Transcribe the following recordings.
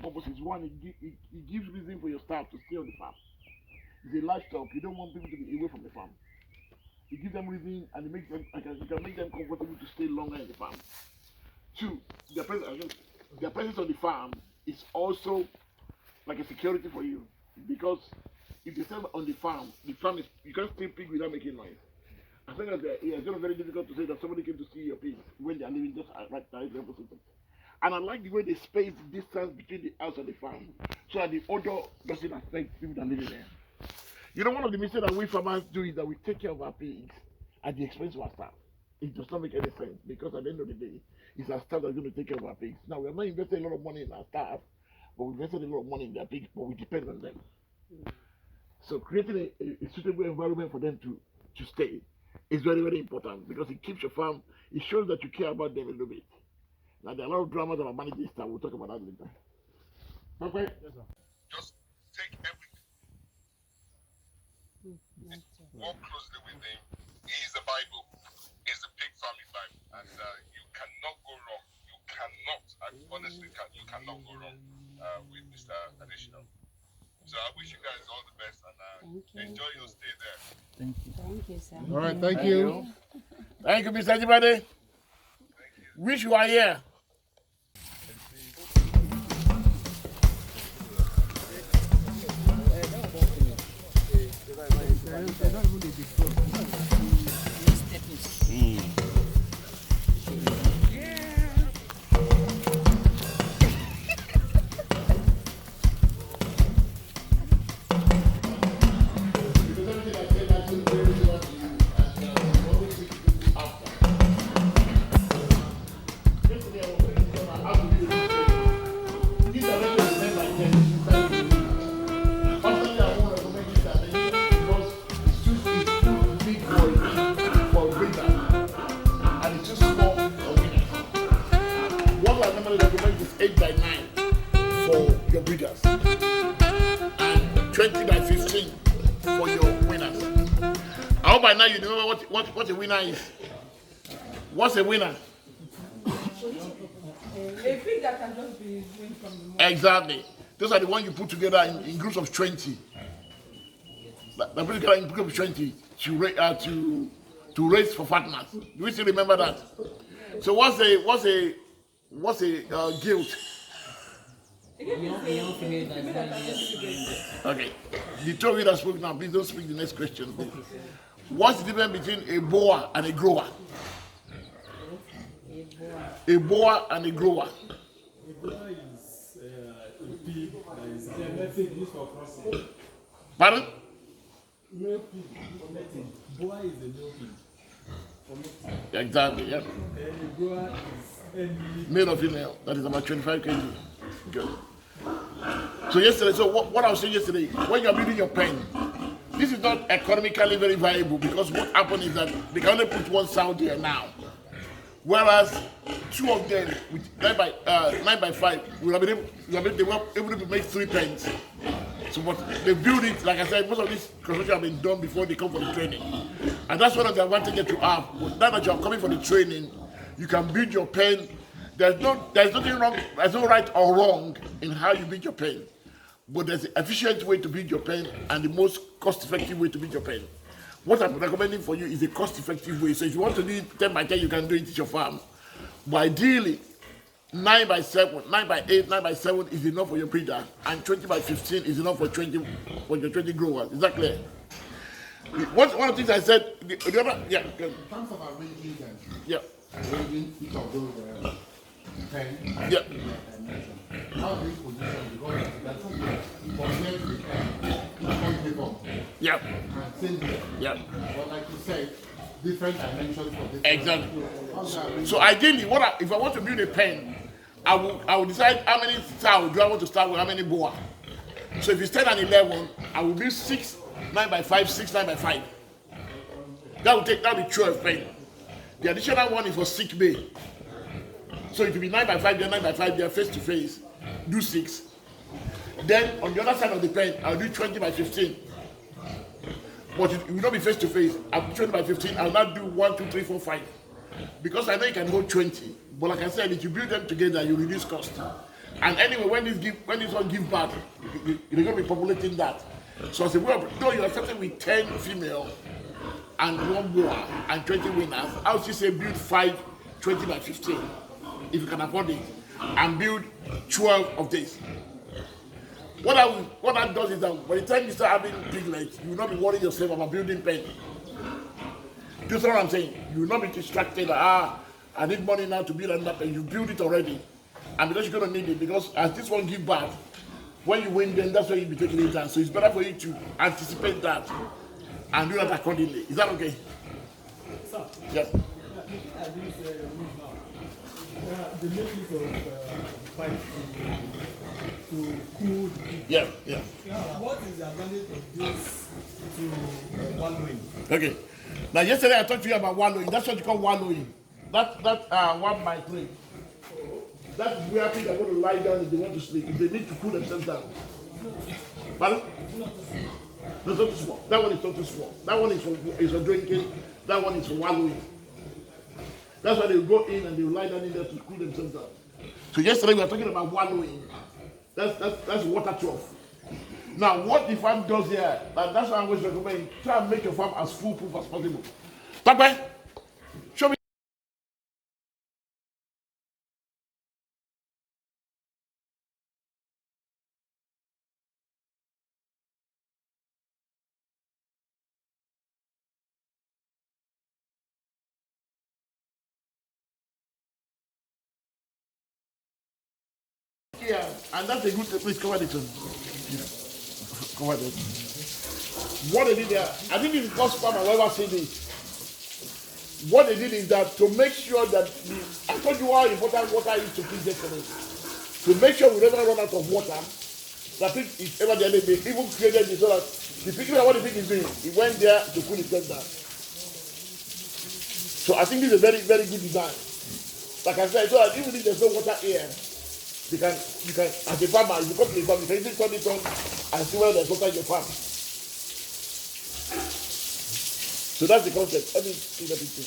purposes. One, it gives reason for your staff to stay on the farm. It's a livestock. You don't want people to be away from the farm. It gives them reason and it can make them comfortable to stay longer in the farm. Two, their presence on the farm is also like a security for you because if they stay on the farm is you can't steal pig without making noise. I think that it's going to be very difficult to say that somebody came to see your pigs when they are living just right now. And I like the way they space the distance between the house and the farm so that the odor doesn't affect people that are living there. You know, one of the mistakes that we farmers do is that we take care of our pigs at the expense of our staff. It does not make any sense because at the end of the day, it's our staff that's going to take care of our pigs. Now, we have not invested a lot of money in our staff, but we invested a lot of money in their pigs, but we depend on them. So creating a suitable environment for them to stay is very, very important because it keeps your farm, it shows that you care about them a little bit. Now, there are a lot of dramas about managing staff. We'll talk about that later. Okay? Yes, sir. Just take everything. Walk closely with him. He is the Bible. He's the pig farming Bible. And you cannot go wrong. You cannot. And honestly, you cannot go wrong with Mr. Additional. So I wish you guys all the best and enjoy your stay there. Thank you. Thank you, sir. All right, thank you. Thank you, Mr. Ajibade. Wish you are here. By now you know what a winner is. What's a winner? A pig that can just be win from the morning. Exactly. Those are the ones you put together in groups of 20. That put together in groups of 20 to race for fatness. Do we still remember that? So what's a guilt? Okay. The two of you that spoke now, please don't speak the next question. Please. What's the difference between a boer and a grower? A boer and a grower. A grower is a pig that is used for crossing. Pardon? Male pig for mating. Boer is a male pig for mating. Exactly, yeah. And the grower is male or female. That is about 25 kg. Good. So what I was saying yesterday, when you are building your pen, this is not economically very viable because what happened is that they can only put one sow there now. Whereas two of them with 9 by 5 they were able to make 3 pens. So what they build it, like I said, most of this construction have been done before they come for the training. And that's one of the advantages you have. But now that you are coming for the training, you can build your pen. There's nothing wrong, there's no right or wrong in how you build your pen. But there's an efficient way to build your pen and the most cost-effective way to build your pen. What I'm recommending for you is a cost-effective way. So if you want to do it 10 by 10, you can do it at your farm. But ideally, 9 by 7, 9 by 8, 9 by 7 is enough for your breeder, and 20 by 15 is enough for your 20 growers. Is that clear? One of the things I said, the other, yeah. In terms of arranging them, yeah. Arranging each of those pen, yeah. How do you position? Because that's compared to the pen, yeah. And same here. Yeah. But like you said, different dimensions for different. Exactly. So ideally, if I want to build a pen, I will decide how many sow do I want to start with, how many boa. So if it's 10 and 11, I will build 6 9 by 5, 6 9 by 5. That will be 12 pen. The additional one is for sick bay. So it will be 9 by 5, then 9 by 5, they are face to face. Do 6. Then on the other side of the pen, I'll do 20 by 15. But it will not be face to face. I'll do 20 by 15. I'll not do 1, 2, 3, 4, 5. Because I know you can hold 20. But like I said, if you build them together, you reduce cost. And anyway, when this one give birth, you're going to be populating that. So as a way of, though you are starting with 10 female and 1 boa and 20 winners, I would say build 5, 20 by 15, if you can afford it, and build 12 of this. What that does is that by the time you start having piglets, you will not be worrying yourself about building pen. Do you see what I'm saying? You will not be distracted. I need money now to build another pen. You build it already, and because you're going to need it, because as this one give birth, when you win, then that's where you'll be taking it down. So it's better for you to anticipate that and do that accordingly. Is that okay? Sir, Yes. the make use of pipe to cool. Yeah. What is the advantage of this to wallowing? Okay. Now yesterday I talked to you about wallowing. That's what you call wallowing. That 1 by 3. That's where people are going to lie down if they want to sleep. If they need to cool themselves down. Pardon? No, it's not too small. That one is not too small. That one is for drinking. That one is for wallowing. That's why they will go in and they will lie down in there to cool themselves down. So yesterday we were talking about wallowing. That's water trough. Now what the farm does here, that's why I always recommend, try and make your farm as foolproof as possible. Papa, show me. Yeah, and that's a good place. Cover this one. Cover this. What they did there, I think it's the first time I've ever seen this. What they did is that to make sure that I told you how important water is to clean yesterday. To make sure we never run out of water. I think it's ever the enemy. Even created it so that the pig, what the pig is doing, he went there to cool himself down. So I think this is a very, very good design. Like I said, so that even if there's no water here, you can, as a farmer, if you come to the farm, you can easily turn it on and see whether there's water in your farm. So that's the concept. Let me see that picture.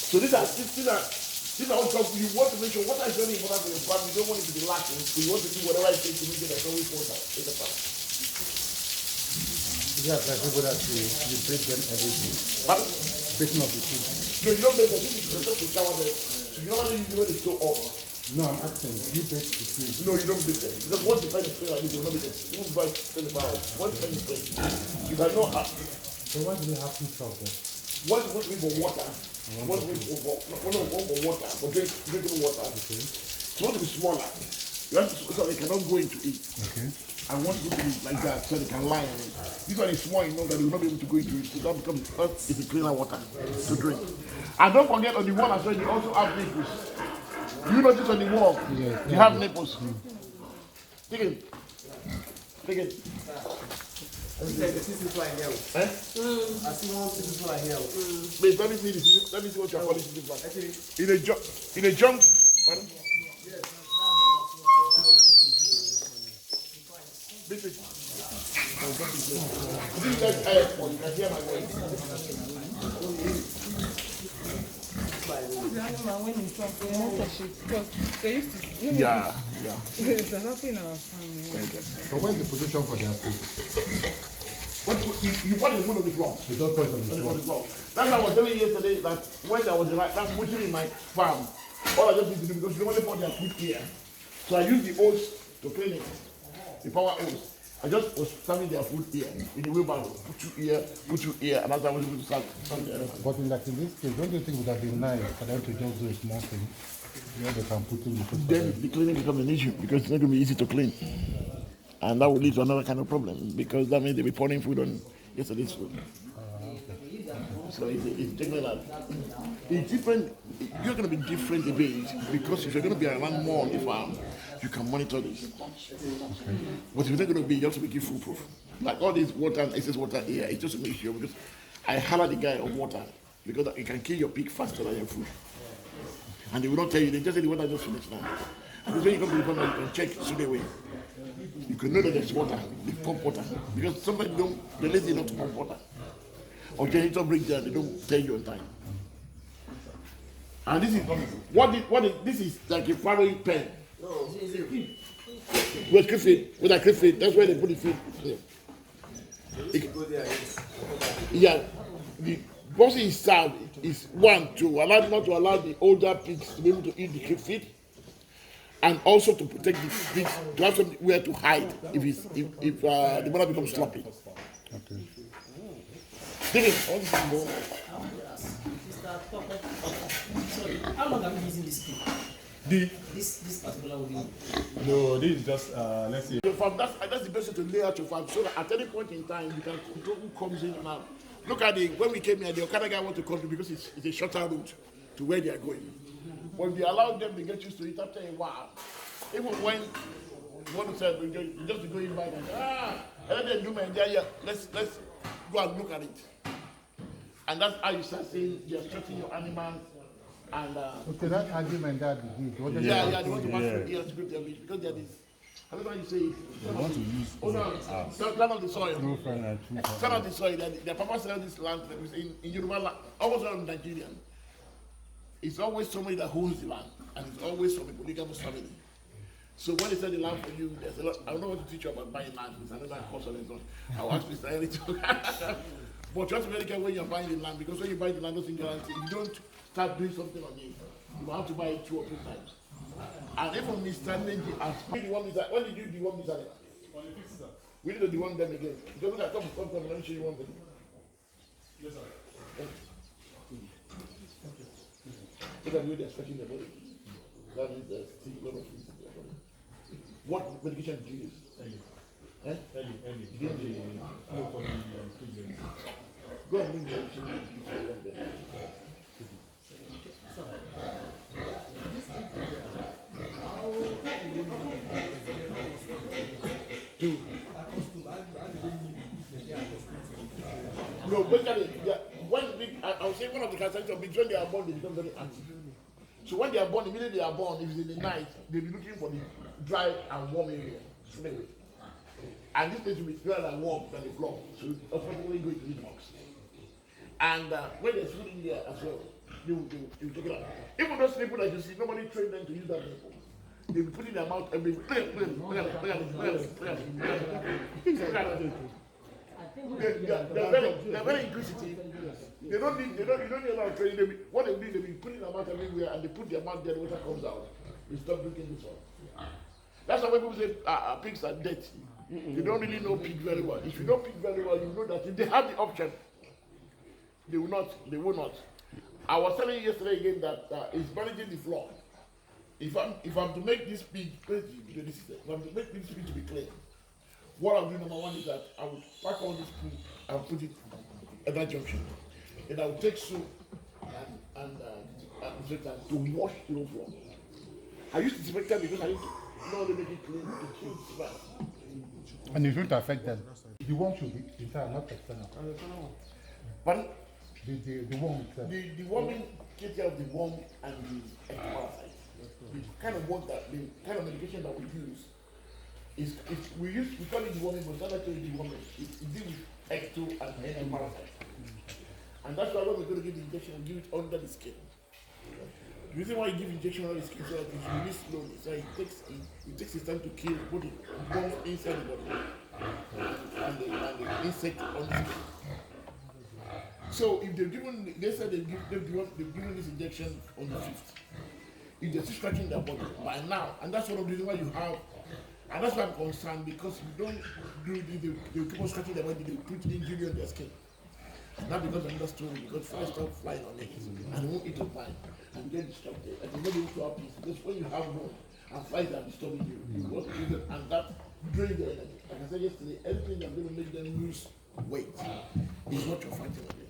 So these are what you want to make sure water is very important for your farm. You don't want it to be lacking. So you want to do whatever it takes to make sure there's always water in the farm. Yeah, like people that you break them every day. But Breaking of the food. no, you don't make them. This is just to shower them. So you normally use when it's so hot. No, I'm asking, you break the food. No, you don't break them. Because once you find a spray like this, you will not make it. You won't buy 25 hours. Once you find a spray, you cannot have. So why do they have two troughs then? One is supposed to be for water. One is for water, for drinking water. Okay. It's supposed to be smaller. You have to, so they cannot go into it. Okay. I want it to be like that so they can lie on it. This one is small enough that they will not be able to go into it. So that becomes it's a cleaner water to drink. And don't forget on the wall as well, you also have nipples. You notice on the wall, you have nipples. Take it. Take it. Like the season fly here. Eh? I see one season fly here. Wait, let me see what you're calling season fly. Actually, In a jump. Pardon? This is. You can hear my voice. The animal when it's drunk, they have to shit. Because they used to, Yeah. it's happening in our family. So where's the position for their food? You want the food on the floor. They don't put it on the On floor. the floor. That's what I was telling you yesterday that when I was that's pushing in my farm, all I just need to do because you only put their food here. So I use the hose to clean it. The power hose. I just was serving their food here in the wheelbarrow. Put you here, and as I was able to serve there. But in this case, don't you think it would have been nice for them to just do a small thing? Where they can put in the food for Then them? the cleaning becomes an issue because it's not going to be easy to clean. And that will lead to another kind of problem because that means they'll be pouring food on yesterday's food. So it's taking that. It's different. You're going to be different a bit because if you're going to be around more on the farm, you can monitor this. But if you're not going to be, you have to make it foolproof. Like all this water and excess water here, it's just to make sure because I highlight the guy of water because it can kill your pig faster than your food. And they will not tell you, they just say the water just finished now. Because when you come to the farm, you can check straight away. You can know that there's water, they pump water. Because sometimes they're lazy not to pump water. Or generator breaks down, they don't tell you on time. And this is this is like a farrowing pen. It's a pig. With crib feed, with a crib feed, that's where they put the feed. Yeah. Go there, yes. Yeah, the policy is served is one to allow not to allow the older pigs to be able to eat the crib feed, and also to protect the pigs to have somewhere to hide if the mother becomes sloppy. Okay. Digging, all this is going. Sorry, how long have you been using this pig? This particular one? No, this is just, let's say, Your farm, that's the best way to lay out your farm so that at any point in time you can control who comes in and out. Look at when we came here, the Okada guy want to come to because it's a shorter route to where they are going. When we allow them, they get used to it after a while. Even when one said just to go in back and and then do my idea, let's go and look at it. And that's how you start saying you're stretching your animals and Okay, that argument that they give. What they want to pass through here to go to their beach because they're this. I don't know how you say it. They want to use Stand on the soil. true friend and true Stand friend. on the soil. Their papa sell this land in Yoruba land, almost all in Nigeria. It's always somebody that owns the land, and it's always from a polygamous family. So when they sell the land for you, there's a lot. I don't know what to teach you about buying land. It's another course on its own. I'll ask Mr. Ellie to. But just very careful when you're buying the land, because when you buy the land, doesn't guarantee. If you don't start doing something on it, you will have to buy it 2 or 3 times. And even Mr. Nenji asked me when did you deworm this animal? We need to deworm them again. Because when I come, let me show you one thing. yes, sir. Look at the way they're stretching their body. That means there's still a lot of things in their body. What medication did you use? Eh? Early. You didn't use it. No, for the pigeons. Go and bring the medication. No, basically, I was saying one of the characteristics of pigs, when they are born, they become very active. So when they are born, immediately they are born, if it's in the night, they'll be looking for the dry and warm area. And this place will be drier and warm than the floor. So automatically going to eat bugs. And when there's food in there as well, they will take it out. Even those people that you see, nobody trained them to use that nipple. They'll be putting their mouth and be look at it. They're very inquisitive. You don't need a lot of training. What they do, they'll be putting their mouth everywhere and they put their mouth there, the water comes out. They stop drinking this one. That's why when people say pigs are dirty. You don't really know pig very well. If you know pig very well, you know that if they have the option, they will not. I was telling you yesterday again that it's managing the floor. If I'm to make this pig, if I'm to make this pig to be clean, what I'll do number one is that I will pack all this pig and put it at that junction. Then I will take soap and to wash the whole floor. I use disinfectant because I need to not only make it clean, it keeps smell. And it won't affect them. The worm should be internal, not external. But The worm itself. the worming takes care of the worm and the parasite. The kind of work that the kind of medication that we use is we call it deworming, but it's not actually deworming. It deals with ecto and endoparasite. And that's why when we're going to give the injection, we give it under the skin. The reason why you give injection under the skin so that it's released slowly, so it takes its time to kill both the worms inside the body and the insect on the skin. So if they said they've given this injection on the 5th. If they're still scratching their body by now, and that's one of the reasons why you have, and that's why I'm concerned, because you don't do they keep on scratching their body, they put injury on their skin. Not because of another story, because flies start flying on it, and they won't eat on time, and you get distracted, and you're not able to have peace, because when you have one, and flies are disturbing you, you want to use it, and that drains the energy. Like I said yesterday, anything that's going to make them lose weight is what you're fighting against.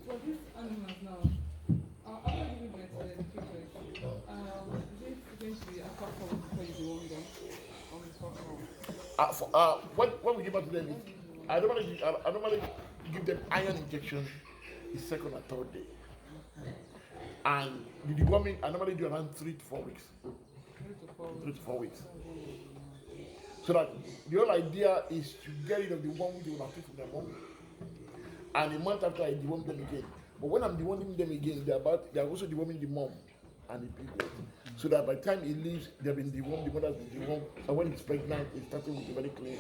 For these animals now, after giving birth to them, is it going to be apart from before you deworm them on the spot? When we give out to them, I normally give them iron injection the 2nd or 3rd day. And the deworming, I normally do around 3 to 4 weeks. 3 to 4 weeks. So that the whole idea is to get rid of the worm they will have taken from their mom. And a month after I deworm them again. But when I'm deworming them again, they're also deworming the mom and the pig. So that by the time he leaves, they've been dewormed, the mother's been dewormed, and when it's pregnant, it's starting with a very clean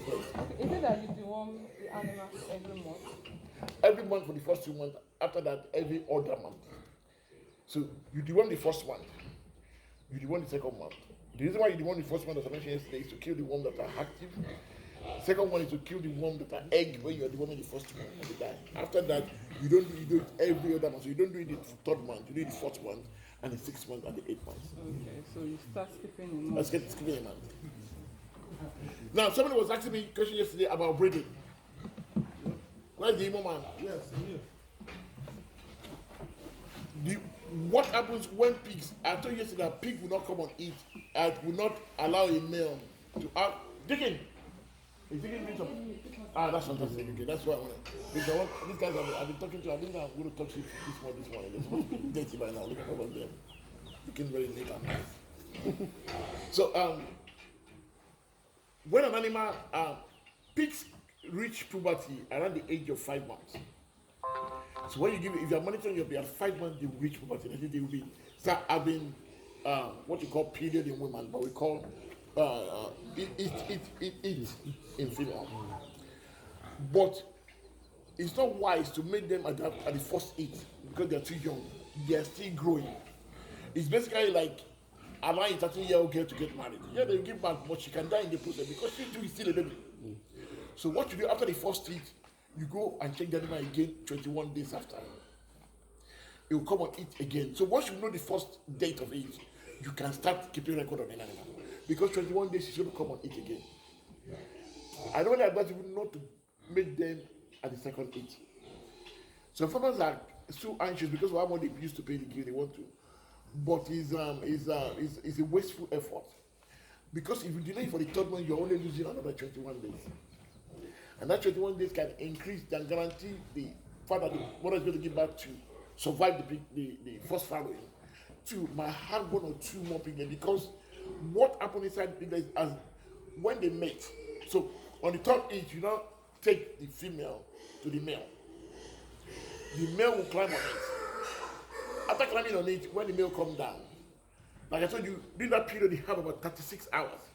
place. Okay. Is it that you deworm the animals every month? Every month for the first 2 months, after that, every other month. So you deworm the first one, you deworm the second month. The reason why you deworm the first one, as I mentioned yesterday, is to kill the worms that are active. The second one is to kill the worms that are egg when you are deworming the first one and they die. After that, you do it every other month. So you don't do it the third month, you do it the fourth month, and the 6th month, and the 8th month. Okay, so you start skipping a month. Let's get skipping a month. Now, somebody was asking me a question yesterday about breeding. Where's the Imo man? Yes, here. What happens when pigs? I told you yesterday that pig will not come and eat and will not allow a male to out. Digging. Is digging doing something? That's fantastic. Okay, that's why I want to. Because these guys I've been talking to, I think I'm going to talk to this morning. They're supposed to be dirty by now. Look at all of them. Looking very neat and nice. So, when an animal, pigs reach puberty around the age of 5 months. So when you give it, if you are monitoring your beard, 5 months they will reach puberty. I think they will be start having what you call period in women, but we call it in female. But it's not wise to make them at the first eat because they're too young. They are still growing. It's basically like allowing a 13-year-old girl to get married. Yeah, they will give birth, but she can die in the process because she too is still a baby. So what you do after the first eat, you go and check the animal again 21 days after. It will come and eat again. So once you know the first date of age, you can start keeping record of an animal. Because 21 days is going to come and eat again. I don't advise you not to make them at the second eat. So farmers are so anxious because of how much they used to pay the gift they want to. But it's a wasteful effort. Because if you delay for the third one, you're only losing another 21 days. And that 21 days can increase and guarantee the fact that the mother is going to give back to survive the first following. To my have 1 or 2 more piglets, because what happened inside piglets is as when they mate. So on the third age, you now take the female to the male. The male will climb on it. After climbing on it, when the male comes down, like I told you, during that period, they have about 36 hours.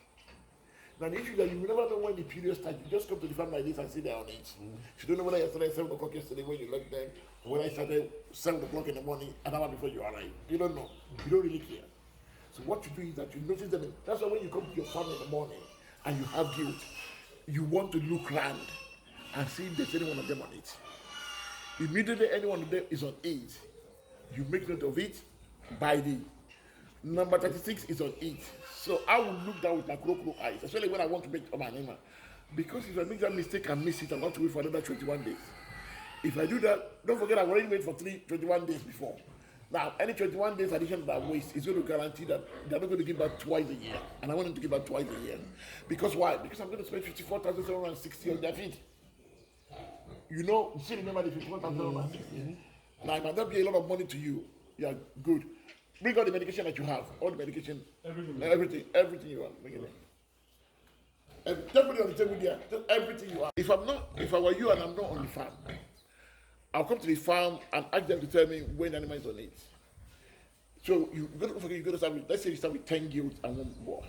Now the issue is that you will never know when the period starts. You just come to the farm like this and sit there on it. You don't know whether you started at 7 o'clock yesterday when you left them, or when I started 7 o'clock in the morning, an hour before you arrive. You don't know. You don't really care. So what you do is that you notice them. That's why when you come to your farm in the morning and you have guilt, you want to look round and see if there's any one of them on it. Immediately any one of them is on 8. You make note of it. By the number 36 is on 8. So I will look down with my crow eyes, especially when I want to make an animal. Because if I make that mistake and miss it, I'm going to wait for another 21 days. If I do that, don't forget I've already waited for 21 days before. Now, any 21 days addition that I waste is going to guarantee that they're not going to give back twice a year. And I want them to give back twice a year. Because why? Because I'm going to spend 54,760 on their feed. You know, you still remember the 54,760. Now, it might not be a lot of money to you. Yeah, good. Bring all the medication that you have. All the medication. Everything you want. Bring it in. Everybody on the table there. Everything you have. If I were you and I'm not on the farm, I'll come to the farm and ask them to tell me when the animal is on it. So you got to start with, let's say you start with 10 guilds and 1 boy.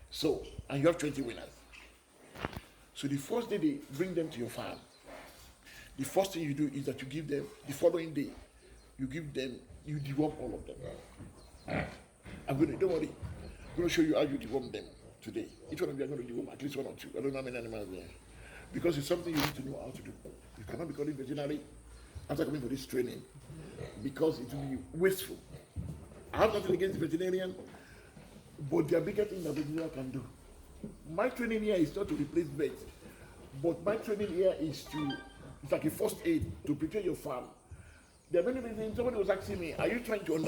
So, and you have 20 winners. So the first day they bring them to your farm, the first thing you do is that you give them, the following day, you deworm all of them. Don't worry, I'm going to show you how you deworm them today. Each one of you are going to deworm at least 1 or 2. I don't know how many animals there. Because it's something you need to know how to do. You cannot be calling veterinary after coming for this training, because it will be wasteful. I have nothing against the veterinarian, but there are bigger things that veterinarian can do. My training here is not to replace vets, but my training here is it's like a first aid to prepare your farm. There are many things. Somebody was asking me, are you trying to understand